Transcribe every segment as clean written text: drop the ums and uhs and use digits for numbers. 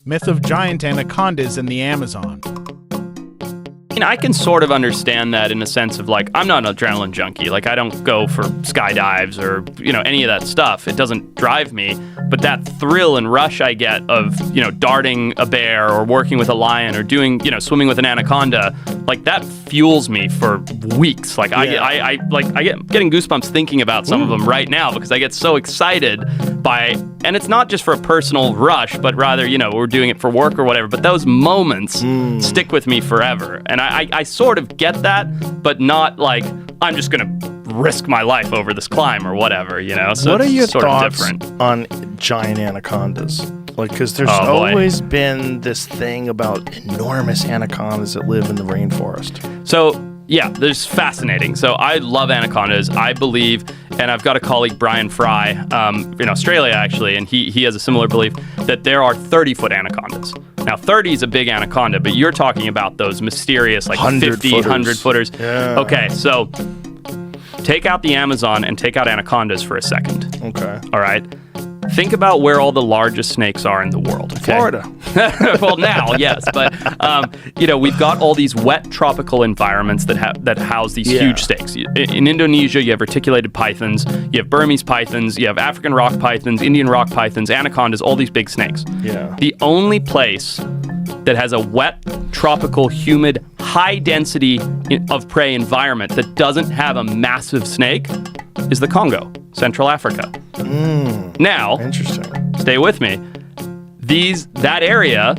Myth of giant anacondas in the Amazon. I mean, I can sort of understand that in a sense of like, I'm not an adrenaline junkie. Like, I don't go for skydives or, any of that stuff. It doesn't drive me. But that thrill and rush I get of, darting a bear or working with a lion or doing, swimming with an anaconda, like that fuels me for weeks. Like, I get getting goosebumps thinking about some of them right now because I get so excited by, and it's not just for a personal rush, but rather, we're doing it for work or whatever. But those moments stick with me forever. And I sort of get that, but not like I'm just going to risk my life over this climb or whatever, So what are your sort thoughts of different on giant anacondas? Like, because there's always been this thing about enormous anacondas that live in the rainforest. So, yeah, there's fascinating. So I love anacondas. I believe, and I've got a colleague, Brian Fry, in Australia, actually, and he has a similar belief that there are 30-foot anacondas. Now, 30 is a big anaconda, but you're talking about those mysterious, like 50, 100-footers. Yeah. Okay, so take out the Amazon and take out anacondas for a second. Okay. All right? Think about where all the largest snakes are in the world. Okay? Florida. Well, now, yes, but we've got all these wet tropical environments that house these huge snakes. In Indonesia, you have reticulated pythons, you have Burmese pythons, you have African rock pythons, Indian rock pythons, anacondas, all these big snakes. Yeah. The only place that has a wet, tropical, humid, high density of prey environment that doesn't have a massive snake is the Congo, Central Africa. Now, interesting. Stay with me. That area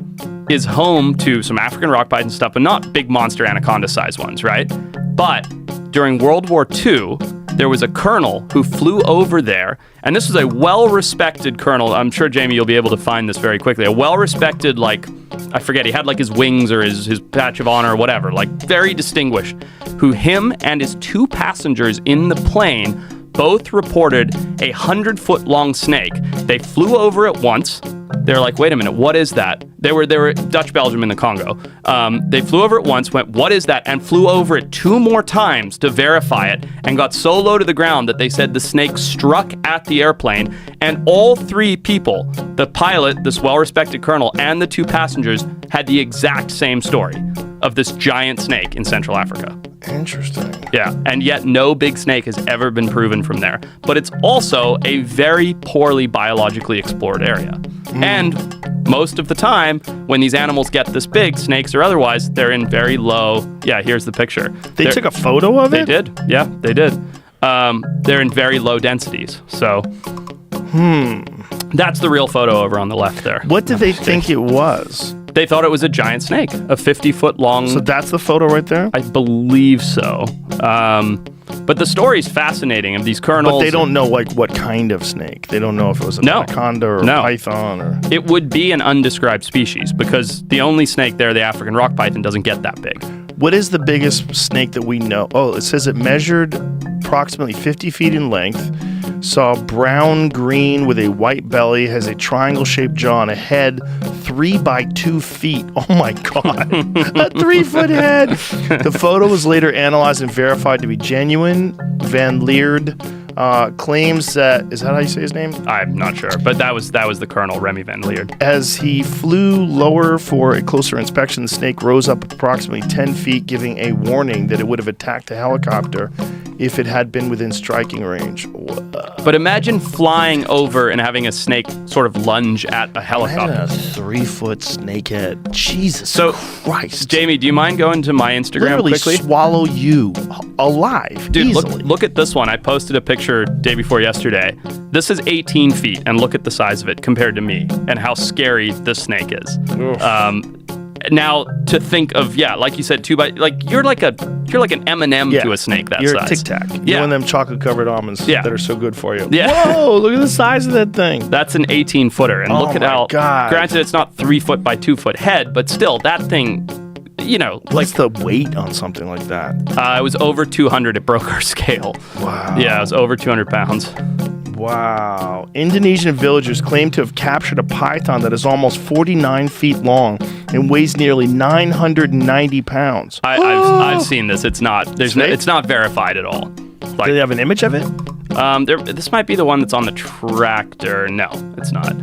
is home to some African rock python stuff, but not big monster anaconda-sized ones, right? But during World War II, there was a colonel who flew over there, and this was a well-respected colonel. I'm sure, Jamie, you'll be able to find this very quickly. A well-respected, I forget, he had his wings or his patch of honor or whatever, very distinguished, who him and his two passengers in the plane both reported a 100-foot long snake. They flew over it once. They're like, wait a minute, what is that? They were Dutch Belgium in the Congo. They flew over it once, went, what is that? And flew over it two more times to verify it and got so low to the ground that they said the snake struck at the airplane. And all three people, the pilot, this well-respected colonel, and the two passengers had the exact same story of this giant snake in Central Africa. Interesting. Yeah, and yet no big snake has ever been proven from there. But it's also a very poorly biologically explored area. And most of the time, when these animals get this big, snakes or otherwise, they're in very low... Yeah, here's the picture. They took a photo of it? They did. Yeah, they did. They're in very low densities. So... That's the real photo over on the left there. What did they think it was? They thought it was a giant snake, a 50-foot long... So that's the photo right there? I believe so. But the story's fascinating of these colonels. But they don't know, what kind of snake. They don't know if it was an anaconda or a python or... It would be an undescribed species because the only snake there, the African rock python, doesn't get that big. What is the biggest snake that we know? Oh, it says it measured approximately 50 feet in length, saw brown-green with a white belly, has a triangle-shaped jaw and a head 3 by 2 feet. Oh my God, a 3-foot head. The photo was later analyzed and verified to be genuine. Van Leerd claims that, is that how you say his name? I'm not sure, but that was the colonel, Remy Van Leerd. As he flew lower for a closer inspection, the snake rose up approximately 10 feet, giving a warning that it would have attacked a helicopter if it had been within striking range. But imagine flying over and having a snake sort of lunge at a helicopter. Imagine a 3-foot snakehead. Jesus Christ. Jamie, do you mind going to my Instagram Literally quickly? Swallow you alive. Dude, easily. look at this one. I posted a picture day before yesterday. This is 18 feet, and look at the size of it compared to me and how scary this snake is. Now, to think of, like you said, you're like an M&M to a snake that you're size. You're a Tic Tac. Yeah. You're one of them chocolate-covered almonds that are so good for you. Yeah. Whoa, look at the size of that thing. That's an 18-footer, and look at how, God. Granted, it's not 3-foot by 2-foot head, but still, that thing, What's the weight on something like that? It was over 200. It broke our scale. Wow. Yeah, it was over 200 pounds. Wow. Indonesian villagers claim to have captured a python that is almost 49 feet long and weighs nearly 990 pounds. I've seen this. It's not verified at all. Do they have an image of it? This might be the one that's on the tractor. No, it's not.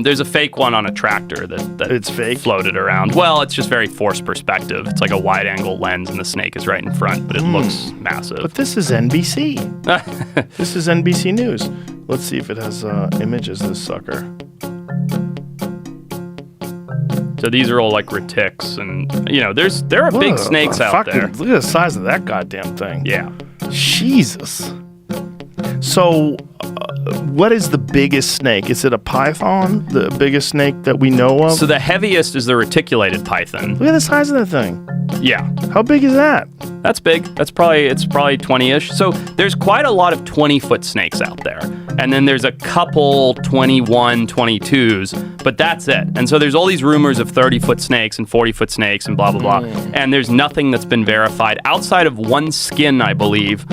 There's a fake one on a tractor that It's fake? floated around. Well, it's just very forced perspective. It's like a wide-angle lens, and the snake is right in front, but it looks massive. But this is NBC. This is NBC News. Let's see if it has images, this sucker. So these are all like retics, and there are big snakes out there. Look at the size of that goddamn thing. Yeah. Jesus. So, what is the biggest snake? Is it a python? The biggest snake that we know of? So the heaviest is the reticulated python. Look at the size of that thing. Yeah. How big is that? That's big. It's probably 20-ish. So there's quite a lot of 20-foot snakes out there. And then there's a couple 21, 22s, but that's it. And so there's all these rumors of 30-foot snakes and 40-foot snakes and blah, blah, blah. And there's nothing that's been verified outside of one skin, I believe.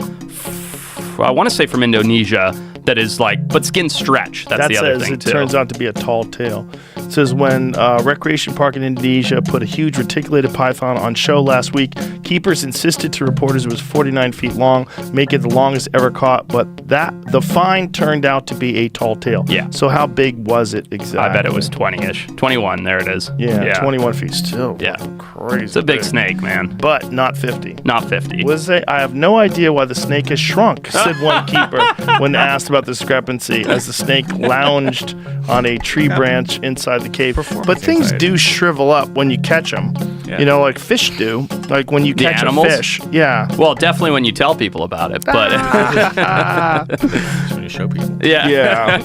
I want to say from Indonesia, that is but skin stretch. That's the other thing, it too. turns out to be a tall tale. It says when recreation park in Indonesia put a huge reticulated python on show last week, keepers insisted to reporters it was 49 feet long, make it the longest ever caught, but the find turned out to be a tall tale. Yeah. So how big was it exactly? I bet it was 20-ish. 21, there it is. Yeah. 21 feet still. Yeah. Crazy. It's a big snake, man. But not 50. Not 50. I have no idea why the snake has shrunk, said one keeper when asked about the discrepancy as the snake lounged on a tree branch inside the cave. But things do shrivel up when you catch them. Yeah. Like fish do. Like when you catch a fish. Yeah. Well, definitely when you tell people about it, but When you show people. Yeah.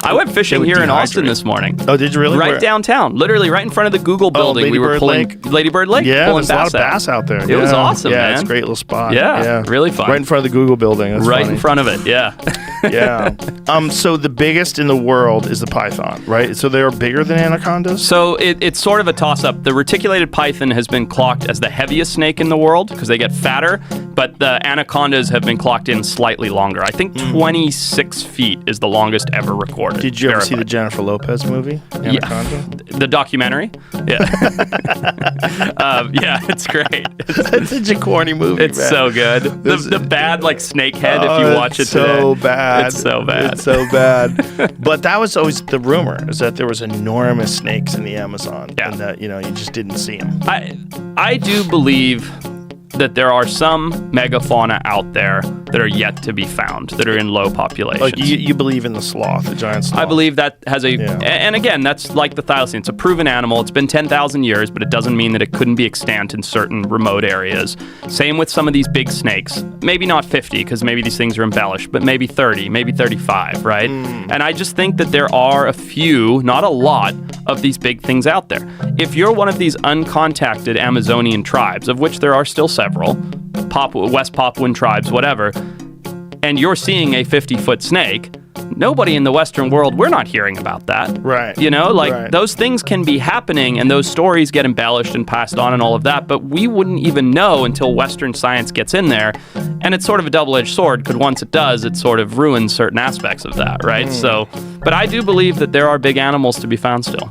I went fishing here in Austin this morning. Oh, did you really? Right downtown, literally right in front of the Google building. We were pulling Lady Bird Lake. Yeah, pulling there's a lot of bass out there. It was awesome, yeah, man. it's a great little spot. Yeah, really fun. Right in front of the Google building. That's right funny. in front of it. Yeah. Yeah. So the biggest in the world is the python, right? So they are bigger than anacondas? So it's sort of a toss-up. The reticulated python has been clocked as the heaviest snake in the world because they get fatter, but the anacondas have been clocked in slightly longer. I think 26 feet is the longest ever recorded. Did you ever see the verified. Jennifer Lopez movie, Anaconda? The documentary? Yeah. Yeah, it's great. That's such a corny movie, It's man. so good. The bad snake head if you watch it so today. bad. It's so bad. It's so bad. But that was always the rumor, is that there was enormous snakes in the Amazon. Yeah. And that, you just didn't see them. I do believe that there are some megafauna out there that are yet to be found, that are in low populations. Like, you believe in the sloth, the giant sloth. I believe that has Yeah. and again, that's like the thylacine. It's a proven animal. It's been 10,000 years, but it doesn't mean that it couldn't be extant in certain remote areas. Same with some of these big snakes. Maybe not 50, because maybe these things are embellished, but maybe 30, maybe 35, right? And I just think that there are a few, not a lot, of these big things out there. If you're one of these uncontacted Amazonian tribes, of which there are still several, West Papuan tribes, whatever, and you're seeing a 50-foot snake, nobody in the Western world, we're not hearing about that. Right. Like those things can be happening and those stories get embellished and passed on and all of that, but we wouldn't even know until Western science gets in there. And it's sort of a double-edged sword, because once it does, it sort of ruins certain aspects of that, right? So, but I do believe that there are big animals to be found still.